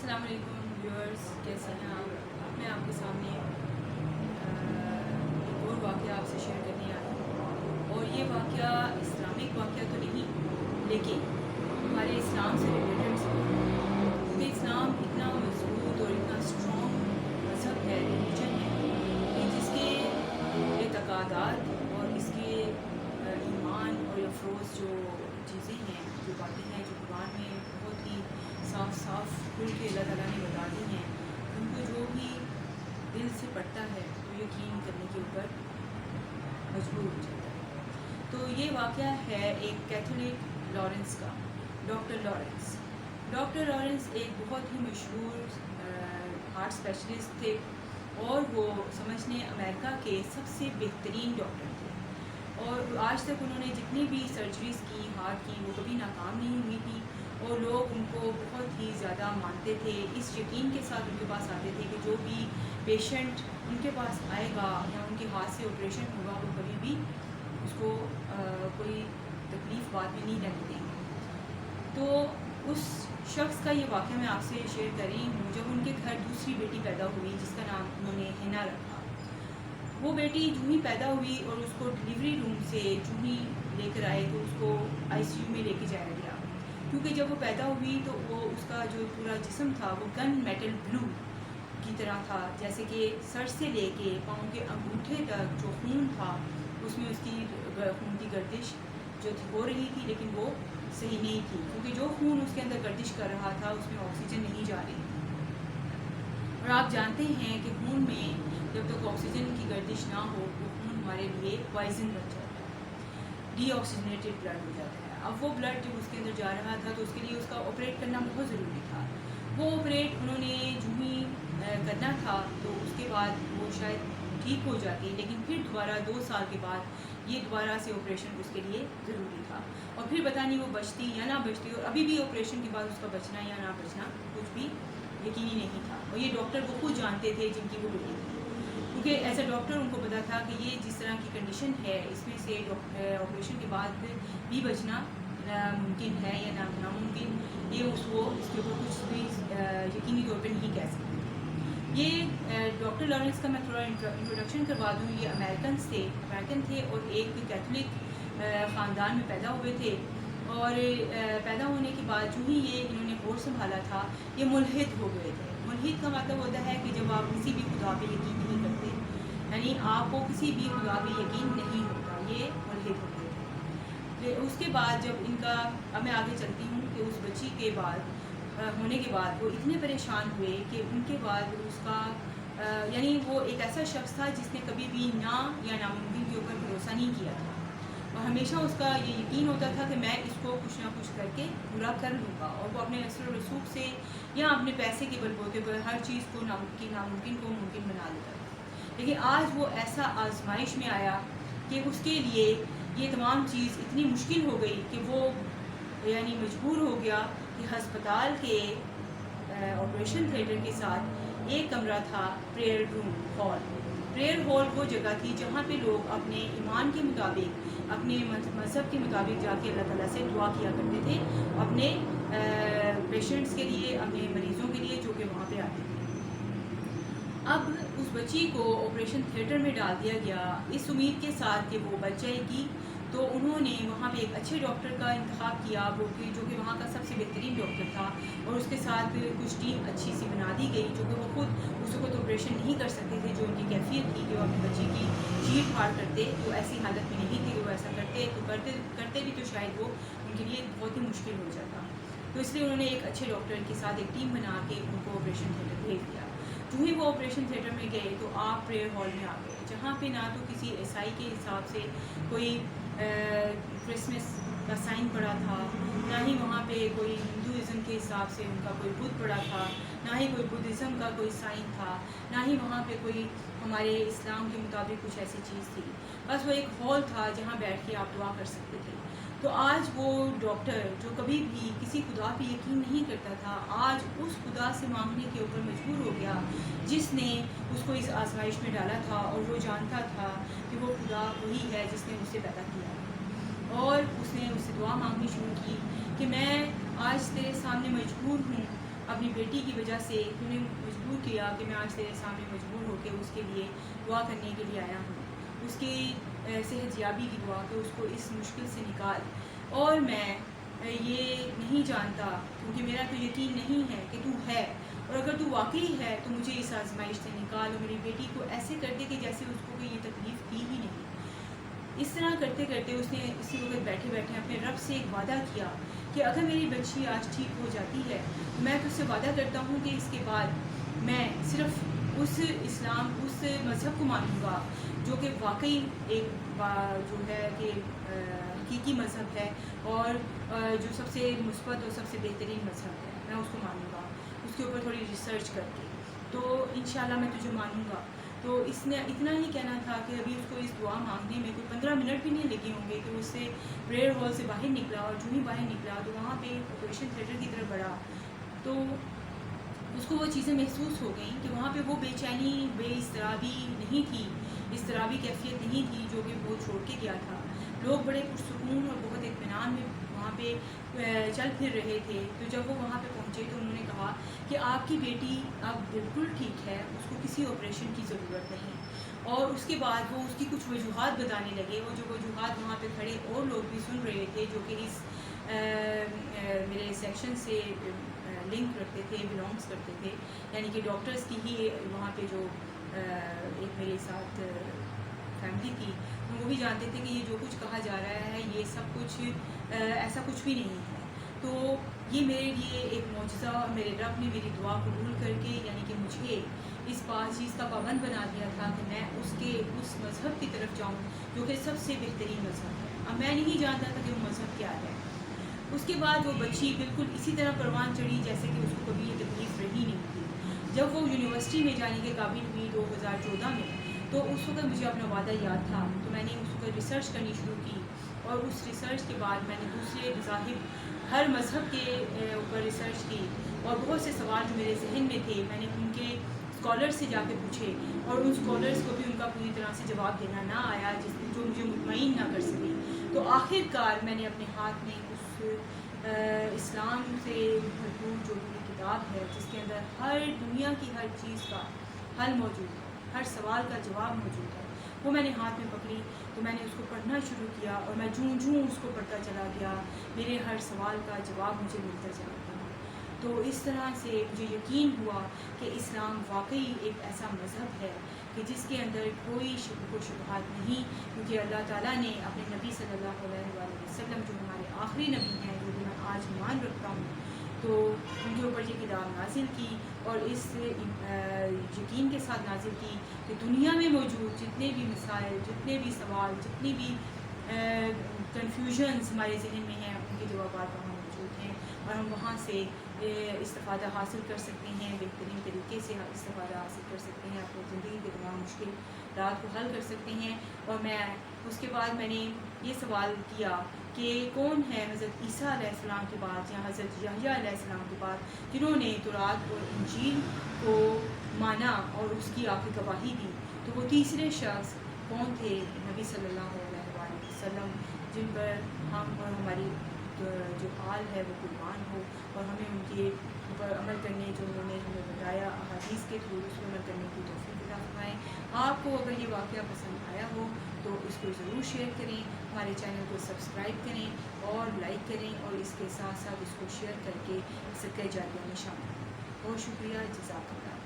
السلام علیکم ویورز، کیسے ہیں آپ؟ میں آپ کے سامنے ایک اور واقعہ آپ سے شیئر کرنے آئی ہوں، اور یہ واقعہ اسلامک واقعہ تو نہیں لیکن ہمارے اسلام سے ریلیٹڈ ہے، کیونکہ اسلام اتنا مضبوط اور اتنا اسٹرانگ مذہب ہے، ریلیجن ہے کہ جس کے اعتقادات اور اس کے ایمان اور افروز جو چیزیں ہیں، جو باتیں ہیں، جو قرآن میں بہت ہی صاف کھل کے اللہ تعالیٰ نے بتا دی ہیں، ان کو جو بھی دل سے پڑھتا ہے وہ یقین کرنے کے اوپر مجبور ہو جاتا ہے۔ تو یہ واقعہ ہے ایک کیتھولک لارنس کا، ڈاکٹر لارنس ایک بہت ہی مشہور ہارٹ اسپیشلسٹ تھے، اور وہ سمجھنے امریکہ کے سب سے بہترین ڈاکٹر تھے، اور آج تک انہوں نے جتنی بھی سرجریز کی ہارٹ کی وہ کبھی ناکام نہیں ہوئی تھی، اور لوگ ان کو بہت ہی زیادہ مانتے تھے، اس یقین کے ساتھ ان کے پاس آتے تھے کہ جو بھی پیشنٹ ان کے پاس آئے گا یا ان کے ہاتھ سے آپریشن ہوگا وہ کبھی بھی اس کو کوئی تکلیف بعد میں نہیں رہنے دیں گے۔ تو اس شخص کا یہ واقعہ میں آپ سے شیئر کر رہی ہوں، جب ان کے گھر دوسری بیٹی پیدا ہوئی جس کا نام انہوں نے ہینا رکھا۔ وہ بیٹی جو ہی پیدا ہوئی اور اس کو ڈلیوری روم سے جو ہی لے کر آئے تو اس کو آئی سی یو میں لے کے جایا گیا، کیونکہ جب وہ پیدا ہوئی تو وہ اس کا جو پورا جسم تھا وہ گن میٹل بلو کی طرح تھا، جیسے کہ سر سے لے کے پاؤں کے انگوٹھے تک جو خون تھا اس میں اس کی خون کی گردش جو ہو رہی تھی، لیکن وہ صحیح نہیں تھی، کیونکہ جو خون اس کے اندر گردش کر رہا تھا اس میں آکسیجن نہیں جا رہی تھی، اور آپ جانتے ہیں کہ خون میں جب تک آکسیجن کی گردش نہ ہو وہ خون ہمارے لیے پوائزن بن جاتا ہے، ڈی آکسیجنیٹڈ بلڈ ہو جاتا ہے۔ اب وہ بلڈ جب اس کے اندر جا رہا تھا تو اس کے لیے اس کا آپریٹ کرنا بہت ضروری تھا۔ وہ آپریٹ انہوں نے جو ہی کرنا تھا تو اس کے بعد وہ شاید ٹھیک ہو جاتی، لیکن پھر دوبارہ 2 سال کے بعد یہ دوبارہ سے آپریشن اس کے لیے ضروری تھا، اور پھر پتہ نہیں وہ بچتی یا نہ بچتی، اور ابھی بھی آپریشن کے بعد اس کا بچنا یا نہ بچنا کچھ بھی یقینی نہیں تھا، اور یہ ڈاکٹر وہ خود جانتے تھے جن کی وہ بیٹی تھی، کیونکہ ایز اے ڈاکٹر ان کو پتا تھا کہ یہ جس طرح کی کنڈیشن ہے اس میں سے آپریشن کے بعد بھی بچنا ممکن ہے یا ناممکن، یہ اس کے اوپر کچھ بھی یقینی طور پہ نہیں کہہ سکتے تھے۔ یہ ڈاکٹر لارنس کا میں تھوڑا انٹروڈکشن کروا دوں۔ یہ امریکن تھے اور ایک کیتھولک خاندان میں پیدا ہوئے تھے، اور پیدا ہونے کے بعد جو ہی یہ انہوں نے ہوش سنبھالا تھا یہ ملحد ہو گئے تھے۔ ملحد کا مطلب ہوتا ہے کہ جب آپ کسی بھی خدا پہ یقین نہیں کرتے، یعنی آپ کو کسی بھی خدا پہ یقین نہیں ہوتا، یہ ملحد ہو گئے تھے۔ اس کے بعد جب ان کا، اب میں آگے چلتی ہوں کہ اس بچی کے بعد ہونے کے بعد وہ اتنے پریشان ہوئے کہ ان کے بعد اس کا یعنی وہ ایک ایسا شخص تھا جس نے کبھی بھی نہ یا ناممکن کے اوپر بھروسہ نہیں کیا تھا، اور ہمیشہ اس کا یہ یقین ہوتا تھا کہ میں اس کو کچھ نہ کچھ کر کے پورا کر لوں گا، اور وہ اپنے اثر و رسوخ سے یا اپنے پیسے کے بل بوتے پر ہر چیز کو ناممکن کو ممکن بنا لیتا تھا۔ لیکن آج وہ ایسا آزمائش میں آیا کہ اس کے لیے یہ تمام چیز اتنی مشکل ہو گئی کہ وہ یعنی مجبور ہو گیا کہ ہسپتال کے آپریشن تھیٹر کے ساتھ ایک کمرہ تھا پریئر ہال وہ جگہ تھی جہاں پہ لوگ اپنے ایمان کے مطابق، اپنے مذہب کے مطابق جا کے اللہ تعالیٰ سے دعا کیا کرتے تھے اپنے پیشنٹس کے لیے، اپنے مریضوں کے لیے جو کہ وہاں پہ آتے تھے۔ اب اس بچی کو آپریشن تھیٹر میں ڈال دیا گیا اس امید کے ساتھ کہ وہ بچ جائے گی، تو انہوں نے وہاں پہ ایک اچھے ڈاکٹر کا انتخاب کیا جو کہ وہاں کا سب سے بہترین ڈاکٹر تھا، اور اس کے ساتھ کچھ ٹیم اچھی سی بنا دی گئی جو کہ وہ خود اس وقت آپریشن نہیں کر سکتے تھے، جو ان کی کیفیت تھی کہ وہ اپنے بچے کی چیٹ پھاڑ کرتے، وہ ایسی حالت میں نہیں تھے کہ وہ ایسا کرتے بھی تو شاید وہ ان کے لیے بہت ہی مشکل ہو جاتا، تو اس لیے انہوں نے ایک اچھے ڈاکٹر کے ساتھ ایک ٹیم بنا کے ان کو آپریشن تھیٹر بھیج دیا۔ جو ہی وہ آپریشن تھیٹر میں گئے تو آپ پریئر ہال میں آ گئے، جہاں پہ نہ تو کسی عیسائی کے حساب سے کوئی کرسمس کا سائن پڑا تھا، نہ ہی وہاں پہ کوئی ہندوازم کے حساب سے ان کا کوئی بت پڑا تھا، نہ ہی کوئی بدھزم کا کوئی سائن تھا، نہ ہی وہاں پہ کوئی ہمارے اسلام کے مطابق کچھ ایسی چیز تھی، بس وہ ایک ہال تھا جہاں بیٹھ کے آپ دعا کر سکتے تھے۔ تو آج وہ ڈاکٹر جو کبھی بھی کسی خدا پہ یقین نہیں کرتا تھا، آج اس خدا سے مانگنے کے اوپر مجبور ہو گیا جس نے اس کو اس آزمائش میں ڈالا تھا، اور وہ جانتا تھا کہ وہ خدا وہی ہے جس نے اسے پیدا کیا، اور اس نے اس سے دعا مانگنی شروع کی کہ میں آج تیرے سامنے مجبور ہوں اپنی بیٹی کی وجہ سے تو نے مجبور کیا کہ میں آج تیرے سامنے مجبور ہو کے اس کے لیے دعا کرنے کے لیے آیا ہوں، اس کی صحت یابی کی دعا کہ اس کو اس مشکل سے نکال۔ اور میں یہ نہیں جانتا، کیونکہ میرا تو یقین نہیں ہے کہ تو ہے، اور اگر تو واقعی ہے تو مجھے اس آزمائش سے نکال اور میری بیٹی کو ایسے کر دے کہ جیسے اس کو کوئی یہ تکلیف دی ہی نہیں۔ اس طرح کرتے کرتے اس نے اسی وقت بیٹھے بیٹھے اپنے رب سے ایک وعدہ کیا کہ اگر میری بچی آج ٹھیک ہو جاتی ہے تو میں تجھ سے وعدہ کرتا ہوں کہ اس کے بعد میں صرف اس اسلام، اس مذہب کو مانوں گا جو کہ واقعی ایک جو ہے کہ حقیقی مذہب ہے، اور جو سب سے مثبت اور سب سے بہترین مذہب ہے، میں اس کو مانوں گا اس کے اوپر تھوڑی ریسرچ کر کے، تو انشاءاللہ میں تجھے مانوں گا۔ تو اس نے اتنا ہی کہنا تھا کہ ابھی اس کو اس دعا مانگنے میں کوئی 15 منٹ بھی نہیں لگے ہوں گے کہ اس سے پریئر ہال سے باہر نکلا، اور جو ہی باہر نکلا تو وہاں پہ آپریشن تھیٹر کی طرف بڑھا تو اس کو وہ چیزیں محسوس ہو گئیں کہ وہاں پہ وہ بے چینی، بے اضطرابی نہیں تھی، اضطرابی کیفیت نہیں تھی جو کہ وہ چھوڑ کے گیا تھا۔ لوگ بڑے پرسکون اور بہت اطمینان میں وہاں پہ چل پھر رہے تھے۔ تو جب وہ وہاں پہ پہنچے تو انہوں نے کہا کہ آپ کی بیٹی اب بالکل ٹھیک ہے، اس کو کسی آپریشن کی ضرورت نہیں۔ اور اس کے بعد وہ اس کی کچھ وجوہات بتانے لگے، اور جو وجوہات وہاں پہ کھڑے اور لوگ بھی سن رہے تھے جو کہ اس میرے سیکشن سے لنک رکھتے تھے، بلانگس کرتے تھے، یعنی کہ ڈاکٹرز کی ہی وہاں پہ جو ایک میرے ساتھ فیملی تھی، وہ بھی جانتے تھے کہ یہ جو کچھ کہا جا رہا ہے یہ سب کچھ ایسا کچھ بھی نہیں ہے۔ تو یہ میرے لیے ایک معجزہ، اور میرے رب نے میری دعا قبول کر کے یعنی کہ مجھے اس چیز کا پابند بنا دیا تھا کہ میں اس مذہب کی طرف جاؤں جو کہ سب سے بہترین مذہب ہے۔ اب میں نہیں جانتا تھا کہ وہ مذہب کیا ہے۔ اس کے بعد وہ بچی بالکل اسی طرح پروان چڑھی جیسے کہ اس کو کبھی یہ تکلیف رہی نہیں تھی۔ جب وہ یونیورسٹی میں جانے کے قابل ہوئی 2014 میں، تو اس وقت مجھے اپنا وعدہ یاد تھا، تو میں نے اس وقت ریسرچ کرنی شروع کی، اور اس ریسرچ کے بعد میں نے دوسرے مذاہب ہر مذہب کے اوپر ریسرچ کی، اور بہت سے سوال جو میرے ذہن میں تھے میں نے ان کے اسکالر سے جا کے پوچھے، اور ان اسکالرس کو بھی ان کا پوری طرح سے جواب دینا نہ آیا جو مجھے مطمئن نہ کر سکے۔ تو آخر کار میں نے اپنے ہاتھ میں اس اسلام سے بھرپور جو بھی کتاب ہے جس کے اندر ہر دنیا کی ہر چیز کا حل موجود ہے، ہر سوال کا جواب موجود ہے، وہ میں نے ہاتھ میں پکڑی، تو میں نے اس کو پڑھنا شروع کیا، اور میں جوں اس کو پڑھتا چلا گیا میرے ہر سوال کا جواب مجھے ملتا چلا گیا۔ تو اس طرح سے مجھے یقین ہوا کہ اسلام واقعی ایک ایسا مذہب ہے کہ جس کے اندر کوئی شک و شبہات نہیں، کیونکہ اللہ تعالیٰ نے اپنے نبی صلی اللہ علیہ وآلہ وسلم جو ہمارے آخری نبی ہیں، جو بھی میں آج مان رکھتا ہوں، تو ان کے اوپر یہ کتاب نازل کی، اور اس یقین کے ساتھ نازل کی کہ دنیا میں موجود جتنے بھی مسائل، جتنے بھی سوال، جتنی بھی کنفیوژنز ہمارے ذہن میں ہیں، ان کے جوابات وہاں موجود ہیں، اور ہم وہاں سے استفادہ حاصل کر سکتے ہیں، بہترین طریقے سے استفادہ حاصل کر سکتے ہیں، اپنی زندگی کے تمام مشکلات کو حل کر سکتے ہیں۔ اور میں اس کے بعد میں نے یہ سوال کیا کہ کون ہے حضرت عیسیٰ علیہ السلام کے بعد یا حضرت یحییٰ علیہ السلام کے بعد جنہوں نے تورات اور انجیل کو مانا اور اس کی آ کے گواہی دی؟ تو وہ تیسرے شخص کون تھے؟ نبی صلی اللہ علیہ وآلہ وسلم، جن پر ہم اور ہماری جو حال ہے وہ قربان ہو، اور ہمیں ان کے اوپر عمل کرنے جو انہوں نے ہمیں بتایا احادیث کے تھرو، اس پر عمل کرنے کی توفیق عطا فرمائیں۔ آپ کو اگر یہ واقعہ پسند آیا ہو تو اس کو ضرور شیئر کریں، ہمارے چینل کو سبسکرائب کریں اور لائک کریں، اور اس کے ساتھ ساتھ اس کو شیئر کر کے صدقہ جاریہ میں شامل کریں۔ بہت شکریہ، جزاک اللہ۔